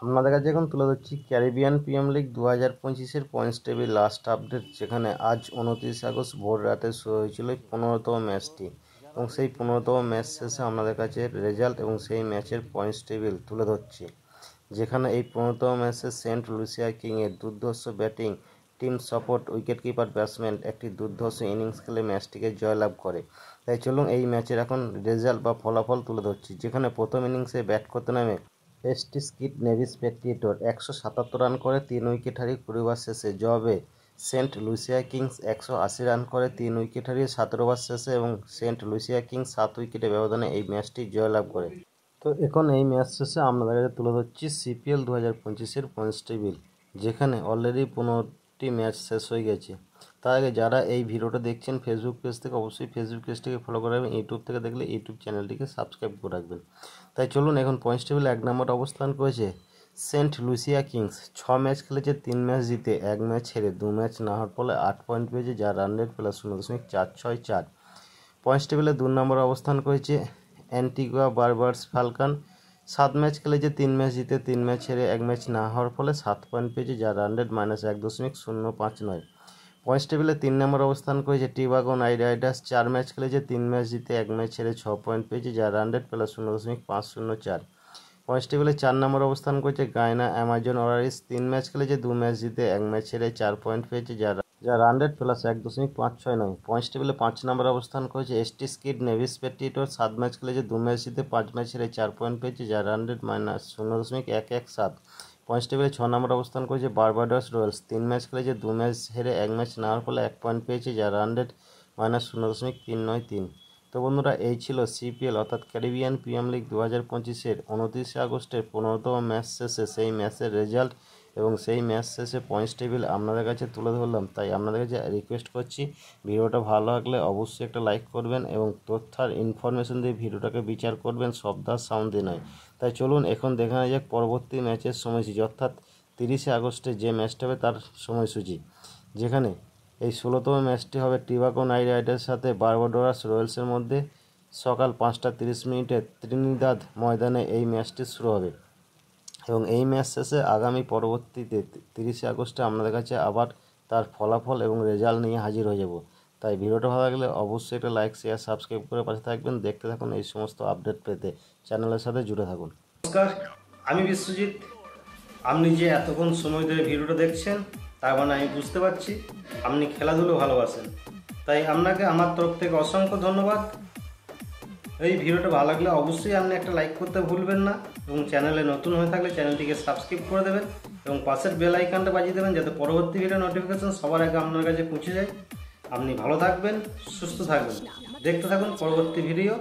আপনাদের কাছে এখন তুলে ধরছি ক্যারিবিয়ান প্রিমিয়ার লিগ 2025-এর পয়েন্টস টেবিল লাস্ট আপডেট, যেখানে আজ 29 আগস্ট ভোর রাতে শুরু হয়েছিল এই 15তম ম্যাচটি এবং সেই 15তম ম্যাচ শেষে আপনাদের কাছে রেজাল্ট এবং সেই ম্যাচের পয়েন্টস টেবিল তুলে ধরছি। যেখানে এই 15তম ম্যাচে সেন্ট লুসিয়া কিংয়ের দুর্ধর্ষ batting team support wicket keeper batsman একটি দুর্ধর্ষ ইনিংস খেলে ম্যাচটিকে জয়লাভ করে। তাই চলুন এই ম্যাচের এখন রেজাল্ট বা ফলাফল তুলে ধরছি। যেখানে প্রথম ইনিংসে ব্যাট করতে নামে এসটি স্কিড নেভিস পেট্রিয়েটর 177 রান করে 3 উইকেট হারিয়ে 20 ওভার শেষে জবাবে সেন্ট লুসিয়া কিংস 180 রান করে 3 উইকেট হারিয়ে 17 ওভার শেষে এবং সেন্ট লুসিয়া কিংস 7 উইকেটে ব্যবধানে এই ম্যাচটি জয়লাভ করে। তো এখন এই ম্যাচ শেষে আপনাদের কাছে তুলে ধরছি সিপিএল 2025-এর পয়েন্টস টেবিল, যেখানে অলরেডি 15টি ম্যাচ শেষ হয়ে গেছে। তার আগে যারা এই ভিডিওটা দেখছেন ফেসবুক পেজ থেকে, অবশ্যই ফেসবুক পেজটিকে ফলো করে রাখবেন। ইউটিউব থেকে দেখলে ইউটিউব চ্যানেলটিকে সাবস্ক্রাইব করে রাখবেন। তাই চলুন এখন পয়েন্টস টেবিলে 1 নম্বর অবস্থান করেছে সেন্ট লুসিয়া কিংস। 6 ম্যাচ খেলেছে, 3 ম্যাচ জিতে, 1 ম্যাচ হেরে, 2 ম্যাচ না হওয়ার ফলে 8 পয়েন্ট পেয়েছে, যার রান রেট প্লাস 0.464। পয়েন্টস টেবিলে 2 নম্বর অবস্থান করেছে অ্যান্টিগুয়া বারবার্স ফালকান। 7 ম্যাচ খেলেছে, 3 ম্যাচ জিতে, 3 ম্যাচ হেরে, 1 ম্যাচ না হওয়ার ফলে 7 পয়েন্ট পেয়েছে, যার রান রেট -1.059। পয়েন্টস টেবিলে 3 নম্বর অবস্থান করেছে টিবাগো নাইট রাইডার্স। 4 ম্যাচ খেলেছে, 3 ম্যাচ জিতে, 1 ম্যাচ হেরে, 6 পয়েন্ট পেয়েছে, যার রান রেট প্লাস 0.504। পয়েন্টস টেবিলে 4 নম্বর অবস্থান করেছে গায়না অ্যামাজন ওয়ারিয়র্স। 3 ম্যাচ খেলেছে, 2 ম্যাচ জিতে, 1 ম্যাচ হেরে, 4 পয়েন্ট পেয়েছে, যার রান রেট প্লাস 1.569। পয়েন্টস টেবিলে 5 নম্বর অবস্থান করেছে এসটি স্কিড নেভিস পেট্রিয়েটর। 7 ম্যাচ খেলেছে, 2 ম্যাচ জিতে, 5 ম্যাচ হেরে, 4 পয়েন্ট পেয়েছে, যার রান রেট -0.117। পয়েন্টস টেবিলে 6 নম্বর অবস্থান করেছে বারবাডোস রয়্যালস। 3 ম্যাচ খেলেছে, 2 ম্যাচ হেরে, 1 ম্যাচ না হওয়ার ফলে 1 পয়েন্ট পেয়েছে, যার রান রেট -0.393। তো বন্ধুরা, এই ছিল সিপিএল অর্থাৎ ক্যারিবিয়ান প্রিমিয়ার লিগ 2025-এর 29 আগস্টের 15তম ম্যাচ শেষে সেই ম্যাচের রেজাল্ট এবং সেই ম্যাচ শেষে পয়েন্টস টেবিল আপনাদের কাছে তুলে ধরলাম। তাই আপনাদের কাছে রিকোয়েস্ট করছি, ভিডিওটা ভালো লাগলে অবশ্যই একটা লাইক করবেন এবং তথ্য আর ইনফরমেশন দিয়ে ভিডিওটাকে বিচার করবেন, শব্দার সাউন্ড দিয়ে নয়। তাই চলুন এখন দেখে নেওয়া যাক পরবর্তী ম্যাচের সময়সূচি, অর্থাৎ 30শে আগস্টে যে ম্যাচটা হবে তার সময়সূচি। যেখানে এই 16তম ম্যাচটি হবে টিবাগো নাইট রাইডার্সের সাথে বারবাডোস রয়্যালসের মধ্যে। সকাল 5:30 ত্রিনিদাদ ময়দানে এই ম্যাচটি শুরু হবে এবং এই ম্যাচ শেষে আগামী পরবর্তীতে 30শে আগস্টে আপনাদের কাছে আবার তার ফলাফল এবং রেজাল্ট নিয়ে হাজির হয়ে যাব। তাই ভিডিওটা ভালো লাগলে অবশ্যই একটা লাইক, শেয়ার, সাবস্ক্রাইব করে পাশে থাকবেন। দেখতে থাকুন এই সমস্ত আপডেট পেতে চ্যানেলের সাথে জুড়ে থাকুন। নমস্কার, আমি বিশ্বজিৎ। আপনি যে এতক্ষণ সময় ধরে ভিডিওটা দেখছেন তার মানে আমি বুঝতে পারছি আপনি খেলাধুলো ভালোবাসেন। তাই আপনাকে আমার তরফ থেকে অসংখ্য ধন্যবাদ। এই ভিডিওটা ভালো লাগলে অবশ্যই আপনি একটা লাইক করতে ভুলবেন না এবং চ্যানেলে নতুন হয়ে থাকলে চ্যানেলটিকে সাবস্ক্রাইব করে দেবেন এবং পাশের বেল আইকনটা বাজিয়ে দেবেন, যাতে পরবর্তী ভিডিও নোটিফিকেশন সবার আগে আপনার কাছে পৌঁছে যায়। আপনি ভালো থাকবেন, সুস্থ থাকবেন, দেখতে থাকুন পরবর্তী ভিডিও।